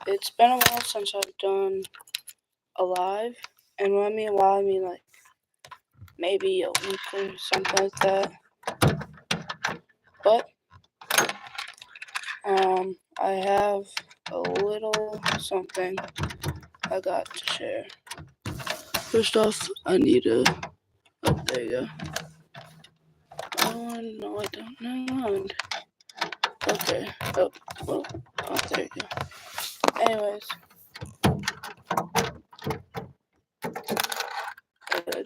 It's been a while since I've done a live, and when I mean a while, I mean like maybe a week or something like that. But I have a little something I got to share. First off, I need a. Oh, there you go. Oh no, I don't know. Okay. Oh, well. Oh, there you go. Anyways.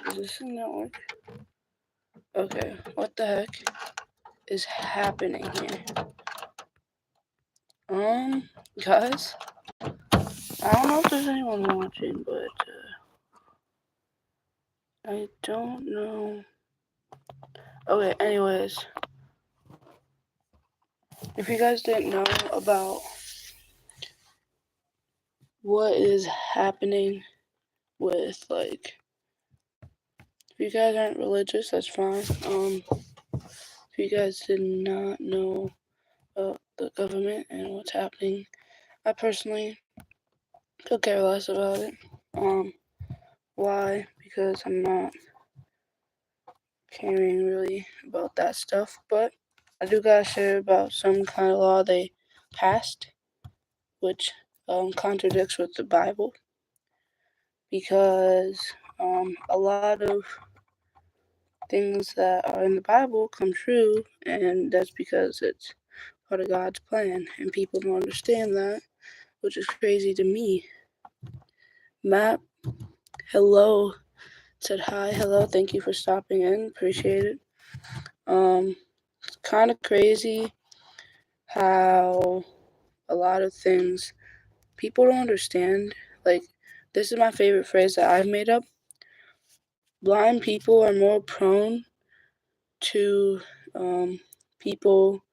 Does this thing not work? Okay, what the heck is happening here? Guys, I don't know if there's anyone watching, but I don't know. Okay, anyways, if you guys didn't know about what is happening with, like, if you guys aren't religious, that's fine. If you guys did not know the government and what's happening, I personally could care less about it. Why? Because I'm not caring really about that stuff, but I do gotta share about some kind of law they passed, which contradicts with the Bible, because a lot of things that are in the Bible come true, and that's because it's part of God's plan, and people don't understand that, which is crazy to me. Matt, hello, said hi, hello, thank you for stopping in, appreciate it. It's kind of crazy how a lot of things people don't understand. Like, this is my favorite phrase that I've made up. Blind people are more prone to people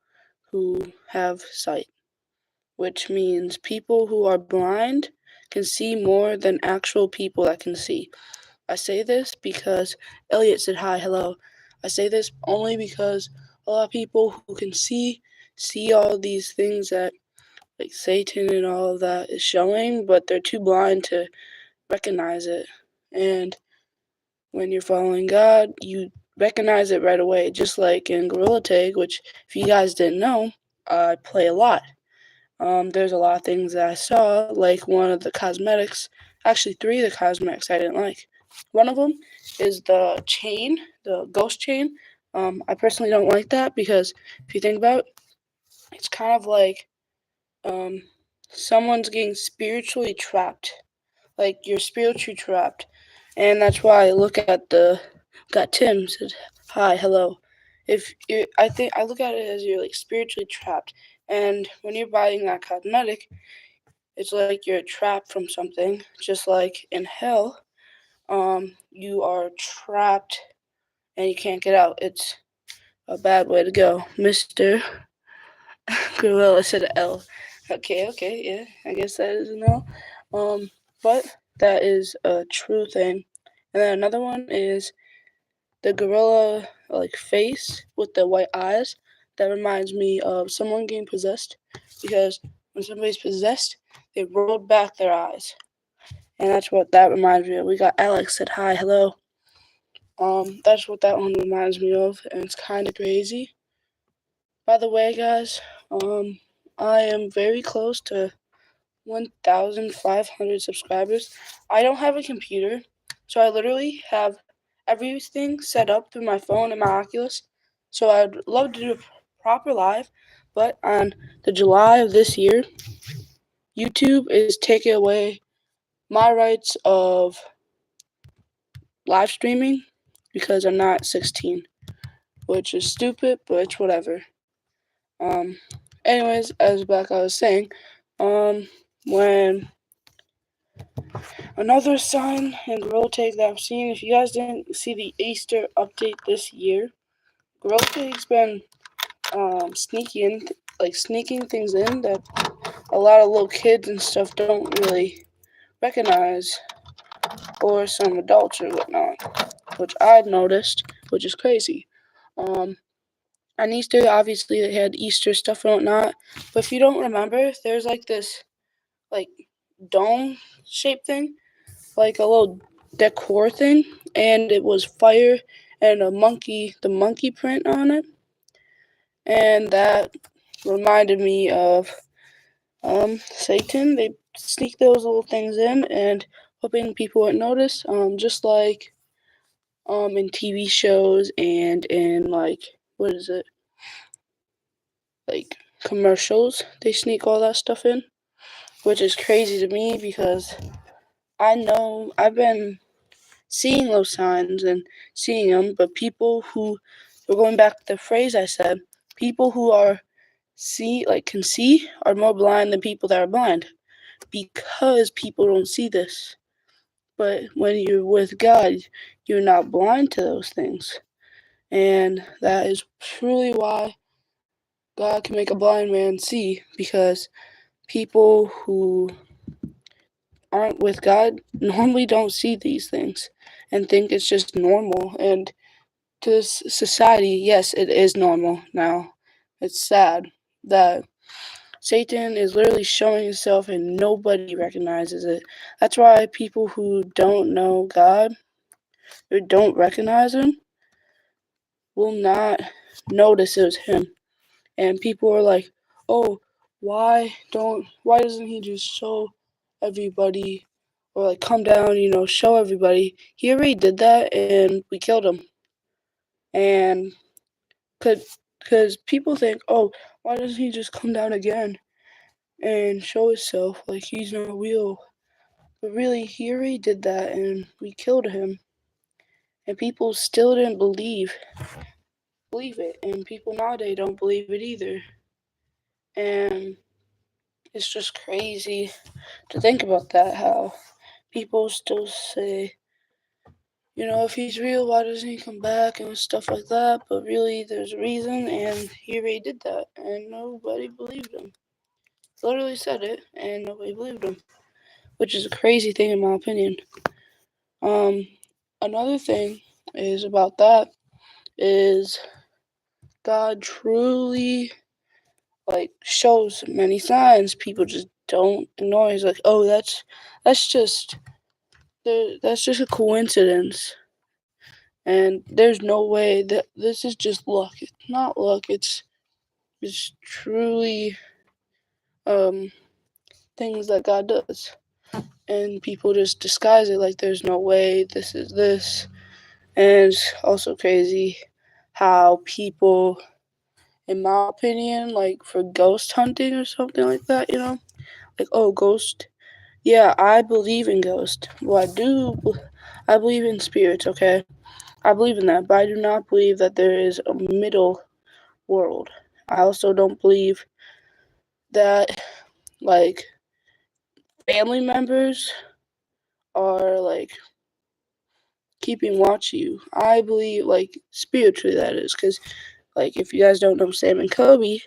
who have sight, which means people who are blind can see more than actual people that can see. I say this because Elliot said hi, hello. I say this only because a lot of people who can see all these things that like Satan and all of that is showing, but they're too blind to recognize it. And when you're following God, you recognize it right away, just like in Gorilla Tag, which if you guys didn't know, I play a lot. There's a lot of things that I saw, like one of the cosmetics, actually 3 of the cosmetics I didn't like. One of them is the chain, the ghost chain. I personally don't like that because if you think about it, it's kind of like someone's getting spiritually trapped. Like you're spiritually trapped. And that's why I look at got Tim said, hi, hello. I look at it as you're like spiritually trapped. And when you're buying that cosmetic, it's like you're trapped from something. Just like in hell, you are trapped and you can't get out. It's a bad way to go. Mr. Gorilla said L. Okay, yeah. I guess that is an L. But that is a true thing. And then another one is the gorilla like face with the white eyes. That reminds me of someone getting possessed, because when somebody's possessed, they rolled back their eyes. And that's what that reminds me of. We got Alex said hi, hello. That's what that one reminds me of, and it's kind of crazy. By the way, guys, I am very close to 1,500 subscribers. I don't have a computer, so I literally have everything set up through my phone and my Oculus. So I'd love to do a proper live, but on the July of this year, YouTube is taking away my rights of live streaming because I'm not 16, which is stupid, but it's whatever. Anyways, as I was saying, when another sign in Gorilla Tag that I've seen, if you guys didn't see the Easter update this year, Gorilla Tag's been sneaking things in that a lot of little kids and stuff don't really recognize, or some adults or whatnot, which I've noticed, which is crazy. On Easter, obviously they had Easter stuff and whatnot, but if you don't remember, there's like this like dome shaped thing, like a little decor thing, and it was fire and the monkey print on it, and that reminded me of Satan. They sneak those little things in and hoping people wouldn't notice, just like in TV shows and in like like commercials, they sneak all that stuff in, which is crazy to me because I know I've been seeing those signs and seeing them, but people who, we're going back to the phrase I said, people who can see are more blind than people that are blind, because people don't see this. But when you're with God, you're not blind to those things. And that is truly why God can make a blind man see, because people who aren't with God normally don't see these things and think it's just normal. And to this society, yes, it is normal now. It's sad that Satan is literally showing himself and nobody recognizes it. That's why people who don't know God or don't recognize him will not notice it was him. And people are like, oh, why doesn't he just show everybody, or like come down, show everybody? He already did that and we killed him. And because people think, oh, why doesn't he just come down again and show himself like he's not real? But really, he already did that and we killed him. And people still didn't believe it. And people nowadays don't believe it either. And it's just crazy to think about that, how people still say, if he's real, why doesn't he come back and stuff like that? But really, there's a reason, and he already did that, and nobody believed him. He literally said it, and nobody believed him, which is a crazy thing in my opinion. Another thing is about that is God truly shows many signs. People just don't ignore. He's like, oh, that's just a coincidence, and there's no way that this is just luck. It's not luck. It's truly things that God does, and people just disguise it like there's no way this is this. And it's also crazy how people, in my opinion, like for ghost hunting or something like that, like, oh, ghost. Yeah, I believe in ghosts. Well, I believe in spirits, okay? I believe in that, but I do not believe that there is a middle world. I also don't believe that, like, family members are, like, keeping watch of you. I believe, like, spiritually that is, because, like, if you guys don't know Sam and Kobe,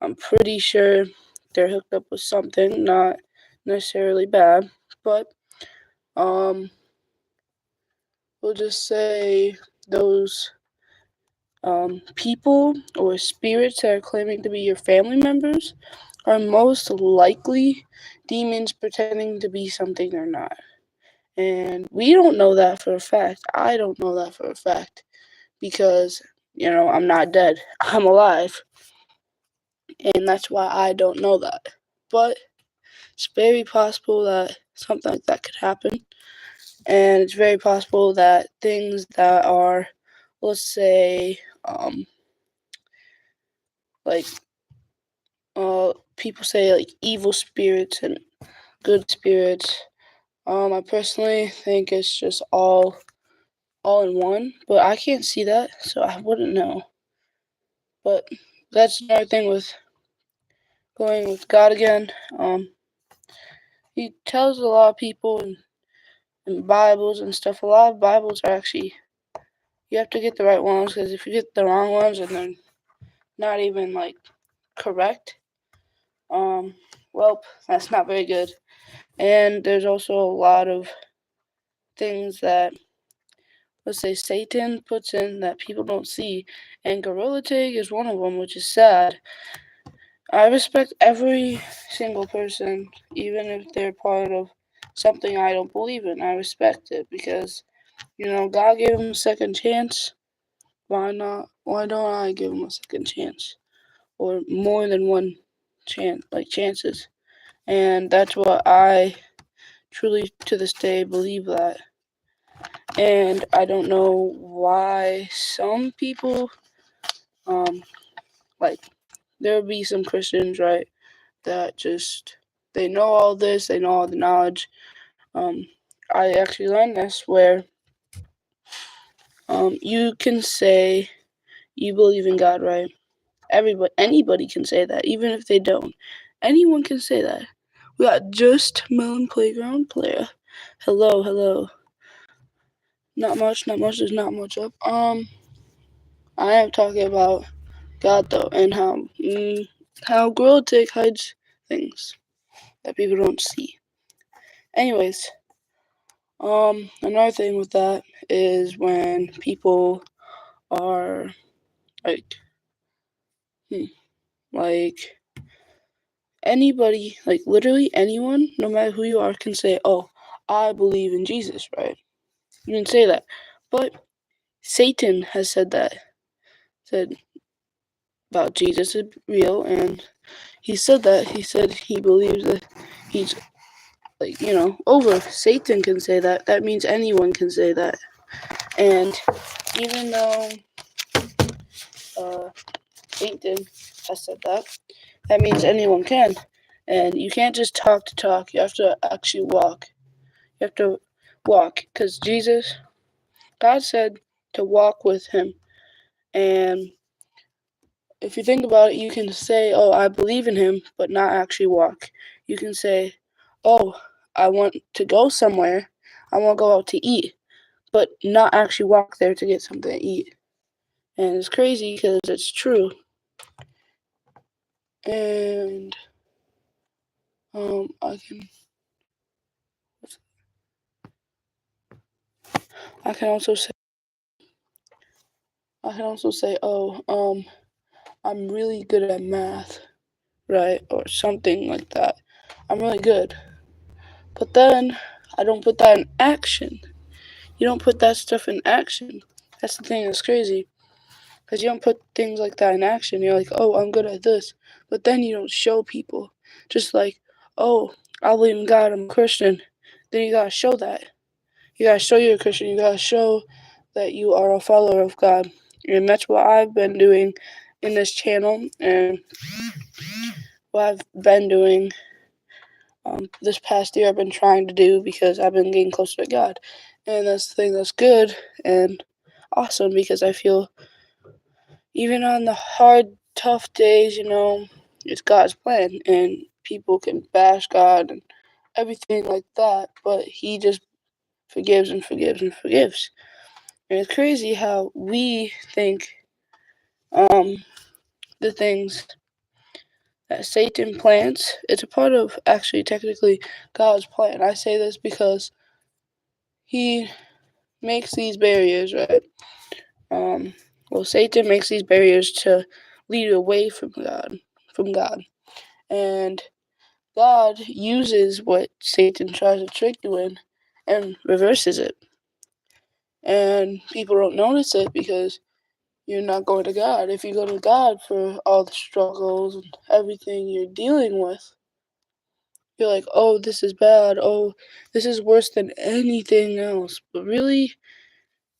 I'm pretty sure they're hooked up with something, not necessarily bad, but, we'll just say those people or spirits that are claiming to be your family members are most likely demons pretending to be something they're not. And we don't know that for a fact. I don't know that for a fact because, I'm not dead. I'm alive. And that's why I don't know that. But it's very possible that something like that could happen. And it's very possible that things that are, let's say, like people say like evil spirits and good spirits. I personally think it's just all in one, but I can't see that, so I wouldn't know. But that's another thing with going with God again. He tells a lot of people in Bibles and stuff. A lot of Bibles are actually, you have to get the right ones, because if you get the wrong ones and they're not even like correct, well, that's not very good. And there's also a lot of things that, let's say, Satan puts in that people don't see, and Gorilla Tag is one of them, which is sad. I respect every single person, even if they're part of something I don't believe in. I respect it because, God gave him a second chance. Why not? Why don't I give him a second chance? Or more than one chances. And that's what I truly to this day believe that. And I don't know why some people, like, there'll be some Christians, right, that just, they know all this, they know all the knowledge. I actually learned this where you can say you believe in God, right? Anybody can say that, even if they don't. Anyone can say that. We got Just Melon Playground Player. Hello. Not much. There's not much up. I am talking about God though, and how Gorilla Tag hides things that people don't see. Anyways, another thing with that is when people are like anybody, like literally anyone, no matter who you are, can say, "Oh, I believe in Jesus," right? You can say that, but Satan has said about Jesus is real, and he said he believes that he's over. Satan can say that. That means anyone can say that. And even though Satan has said that means anyone can. And you can't just talk to talk. You have to actually walk. You have to walk, because God said to walk with him. And if you think about it, you can say, "Oh, I believe in him," but not actually walk. You can say, "Oh, I want to go somewhere. I want to go out to eat," but not actually walk there to get something to eat. And it's crazy because it's true. And I can also say, "Oh, I'm really good at math," right? Or something like that. I'm really good. But then I don't put that in action. You don't put that stuff in action. That's the thing that's crazy. Because you don't put things like that in action. You're like, "Oh, I'm good at this." But then you don't show people. Just like, "Oh, I believe in God, I'm a Christian." Then you gotta show that. You gotta show you're a Christian. You gotta show that you are a follower of God. And that's what I've been doing in this channel, and what I've been doing this past year. I've been trying to do, because I've been getting closer to God. And that's the thing that's good and awesome, because I feel even on the hard, tough days, it's God's plan, and people can bash God and everything like that, but he just forgives and forgives and forgives. And it's crazy how we think the things that Satan plants, it's a part of actually technically God's plan. I say this because he makes these barriers, right? Satan makes these barriers to lead you away from God. And God uses what Satan tries to trick you in and reverses it. And people don't notice it because you're not going to God. If you go to God for all the struggles and everything you're dealing with, you're like, "Oh, this is bad. Oh, this is worse than anything else." But really,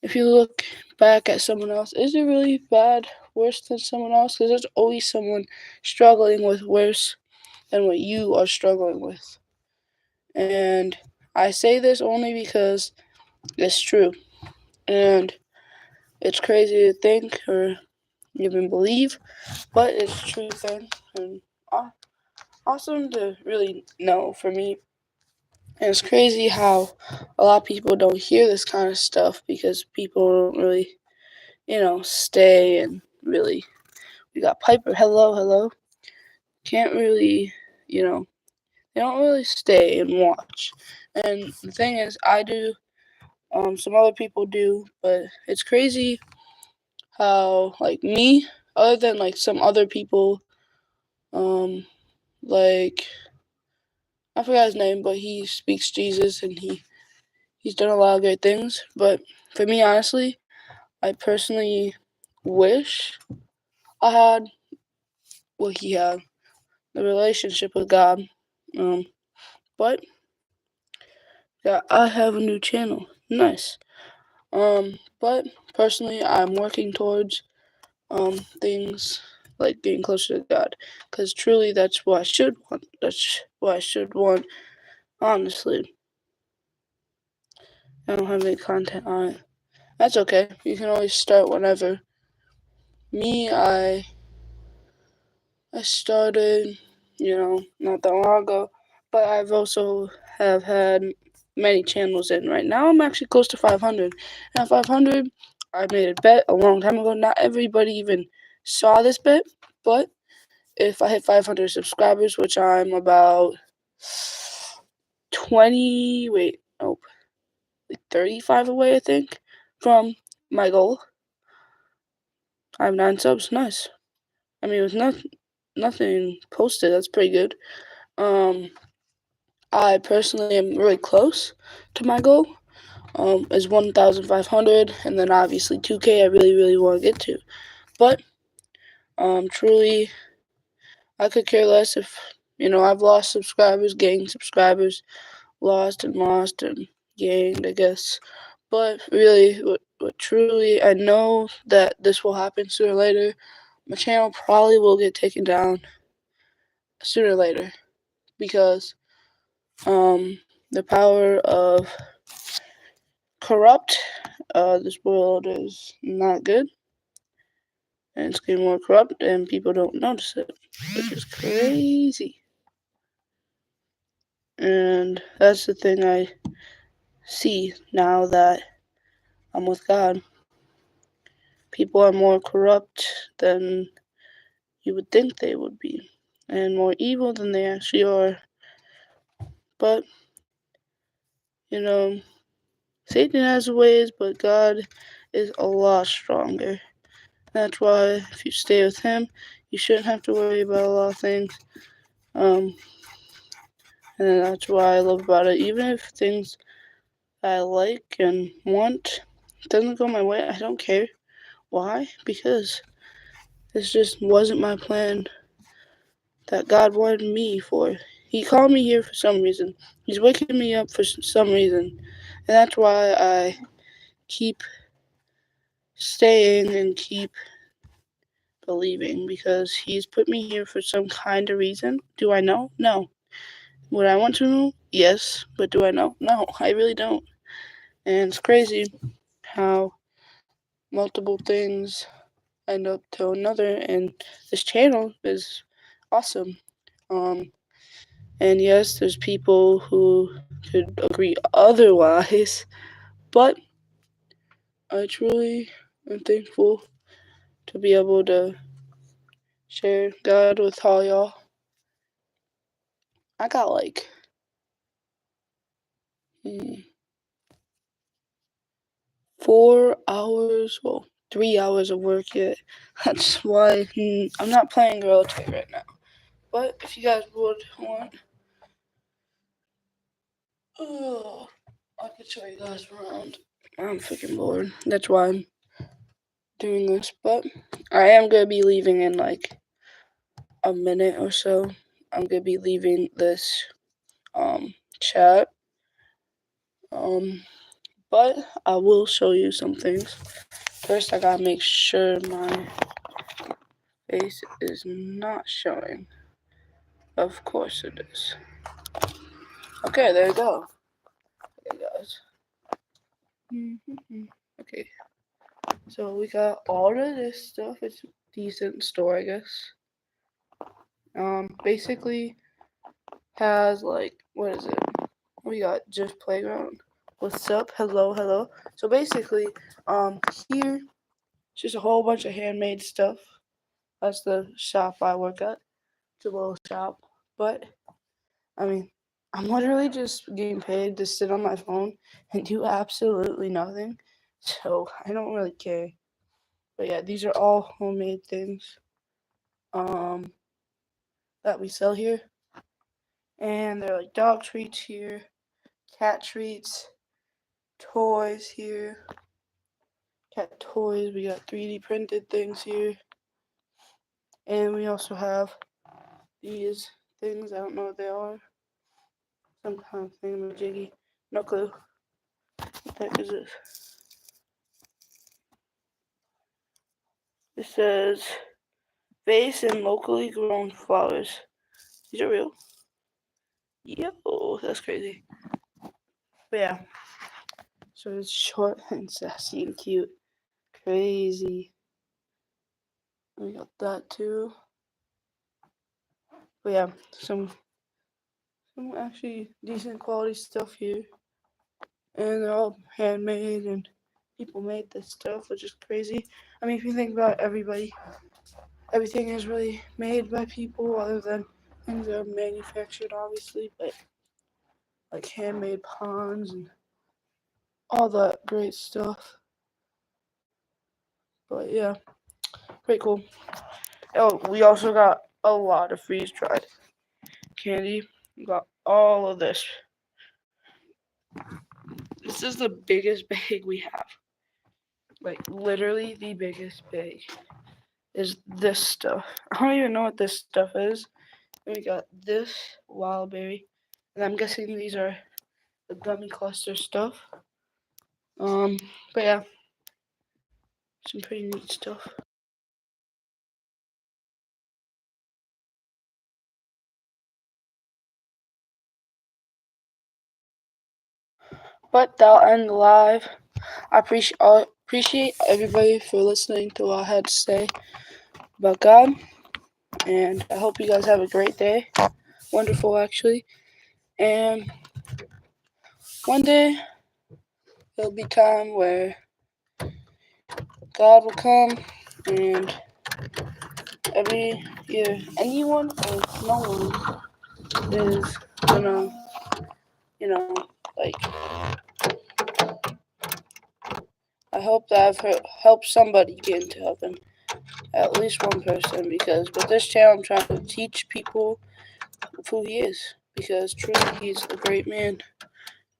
if you look back at someone else, is it really bad, worse than someone else? Because there's always someone struggling with worse than what you are struggling with. And I say this only because it's true. And it's crazy to think or even believe, but it's a true thing. And awesome to really know for me. And it's crazy how a lot of people don't hear this kind of stuff, because people don't really, stay and really. We got Piper. Hello. Can't really, they don't really stay and watch. And the thing is, I do. Some other people do, but it's crazy how, like me, other than like some other people Like I forgot his name, but he speaks Jesus and he's done a lot of great things. But for me, honestly, I personally wish I had what he had, the relationship with God. But yeah, I have a new channel. Nice. But personally, I'm working towards things like getting closer to God, because truly that's what I should want. That's what I should want. Honestly, I don't have any content on it. That's okay. You can always start whenever. Me, I started, not that long ago, but I've also have had many channels in. Right now, I'm actually close to 500. And at 500, I made a bet a long time ago. Not everybody even saw this bet, but if I hit 500 subscribers, which I'm about 35 away, I think, from my goal. I have 9 subs. Nice. I mean, with nothing posted, that's pretty good. I personally am really close to my goal. Is 1,500, and then obviously 2K. I really want to get to, but truly, I could care less if I've lost subscribers, gained subscribers, lost and gained, I guess. But really, what truly, I know that this will happen sooner or later. My channel probably will get taken down sooner or later because the power of corrupt, this world is not good, and it's getting more corrupt, and people don't notice it, which is crazy. And that's the thing I see now that I'm with God. People are more corrupt than you would think they would be, and more evil than they actually are. But Satan has ways, but God is a lot stronger. That's why if you stay with him, you shouldn't have to worry about a lot of things. And that's why I love about it. Even if things I like and want doesn't go my way, I don't care. Why? Because this just wasn't my plan that God wanted me for. He called me here for some reason. He's waking me up for some reason. And that's why I keep staying and keep believing, because he's put me here for some kind of reason. Do I know? No. Would I want to know? Yes. But do I know? No, I really don't. And it's crazy how multiple things end up to another, and this channel is awesome. And yes, there's people who could agree otherwise, but I truly am thankful to be able to share God with all y'all. I got like 4 hours, 3 hours of work yet. That's why I'm not playing Gorilla Tag right now. But if you guys would want, I could show you guys around. I'm freaking bored. That's why I'm doing this. But I am going to be leaving in like a minute or so. I'm going to be leaving this chat. But I will show you some things. First, I gotta make sure my face is not showing. Of course it is. Okay, there you go. Okay, guys. Okay. So we got all of this stuff. It's a decent store, I guess. Basically has like, what is it? We got Just Playground. What's up? Hello. So basically, here, it's just a whole bunch of handmade stuff. That's the shop I work at. It's a little shop. But, I mean, I'm literally just getting paid to sit on my phone and do absolutely nothing. So, I don't really care. But yeah, these are all homemade things. that we sell here. And there are like dog treats here, cat treats, toys here. Cat toys, we got 3D printed things here. And we also have these things, I don't know what they are. Some kind of thingamajiggy. No clue. What the heck is this? It says vase and locally grown flowers. These are real. Yo, that's crazy. But yeah. So it's short and sassy and cute. Crazy. We got that too. But yeah, some actually decent quality stuff here. And they're all handmade and people made this stuff, which is crazy. I mean, if you think about everything is really made by people other than things that are manufactured, obviously, but like handmade ponds and all that great stuff. But yeah, pretty cool. Oh, we also got a lot of freeze-dried candy. We got all of this. This is the biggest bag we have. Like, literally the biggest bag is this stuff. I don't even know what this stuff is. And we got this wild berry. And I'm guessing these are the gummy cluster stuff. But yeah. Some pretty neat stuff. But that'll end the live. I appreciate everybody for listening to what I had to say about God. And I hope you guys have a great day. Wonderful, actually. And one day, there'll be time where God will come and anyone or no one is gonna, like, I hope that I've helped somebody get into heaven. At least one person, because with this channel I'm trying to teach people who he is, because truly he's a great man,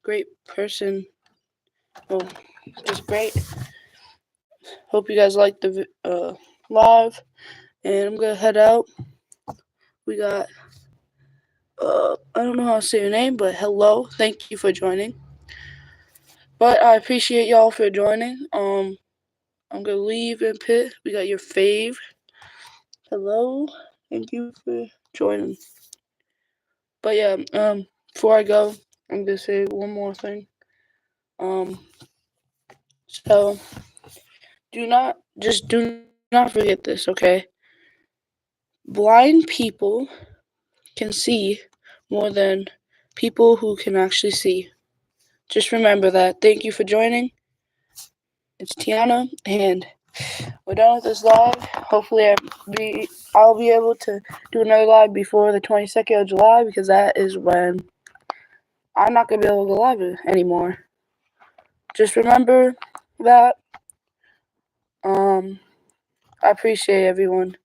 great person, just great. Hope you guys like the live, and I'm gonna head out. We got I don't know how to say your name, but hello, thank you for joining. But I appreciate y'all for joining. I'm gonna leave and pit. We got your fave. Hello, thank you for joining. But yeah, before I go, I'm gonna say one more thing. So do not forget this, okay? Blind people can see more than people who can actually see. Just remember that. Thank you for joining. It's Tiana, and we're done with this live. Hopefully I'll be able to do another live before the 22nd of July, because that is when I'm not going to be able to go live anymore. Just remember that. I appreciate everyone.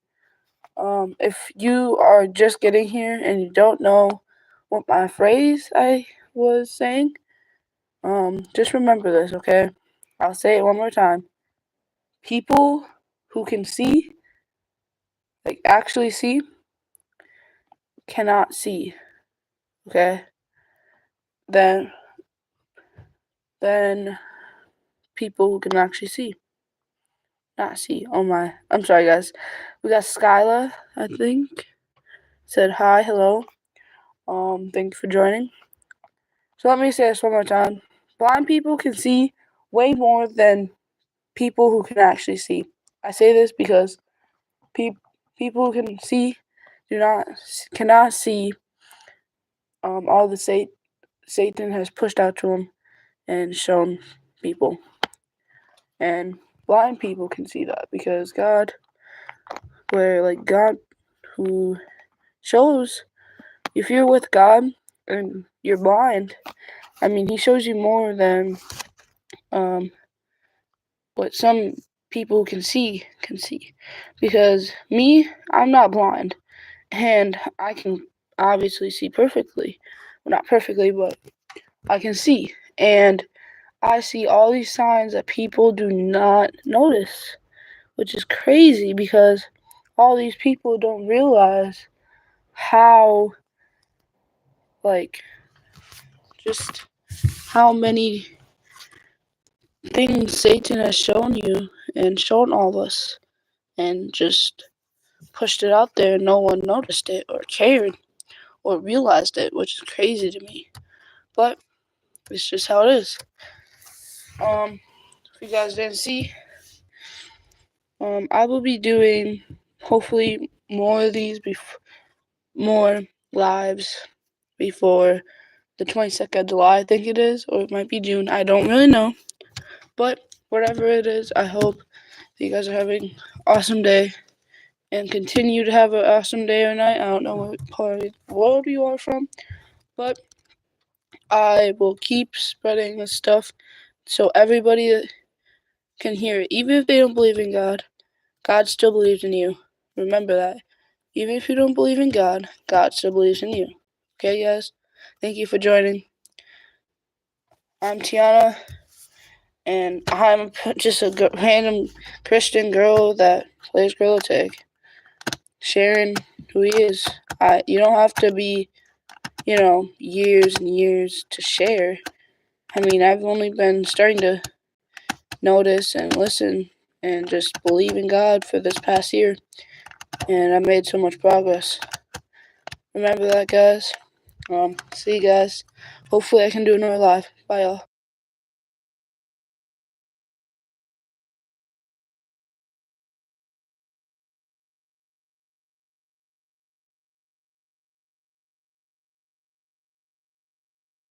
If you are just getting here and you don't know what my phrase I was saying, just remember this, okay? I'll say it one more time. People who can see, like actually see, cannot see, okay? Then people who can actually see, not see. Oh my, I'm sorry guys. We got Skyla, I think, said hi, hello. Thank you for joining. So let me say this one more time. Blind people can see way more than people who can actually see. I say this because people who can see cannot see all the Satan has pushed out to them and shown people. And blind people can see that because God who shows, if you're with God and you're blind, I mean, he shows you more than what some people can see. Because me, I'm not blind, and I can obviously see perfectly. Well, not perfectly, but I can see. And I see all these signs that people do not notice, which is crazy because all these people don't realize how, like, just how many things Satan has shown you and shown all of us, and just pushed it out there and no one noticed it or cared or realized it, which is crazy to me. But it's just how it is. If you guys didn't see, I will be doing hopefully more of these, more lives before the 22nd of July, I think it is, or it might be June. I don't really know. But whatever it is, I hope that you guys are having an awesome day and continue to have an awesome day or night. I don't know what part of the world you are from, but I will keep spreading this stuff so everybody can hear it. Even if they don't believe in God, God still believes in you. Remember that. Even if you don't believe in God, God still believes in you. Okay, guys? Thank you for joining. I'm Tiana, and I'm just a random Christian girl that plays Gorilla Tag, sharing who he is. You don't have to be, years and years to share. I mean, I've only been starting to notice and listen and just believe in God for this past year, and I made so much progress. Remember that, guys. See you guys. Hopefully I can do another live. Bye, y'all.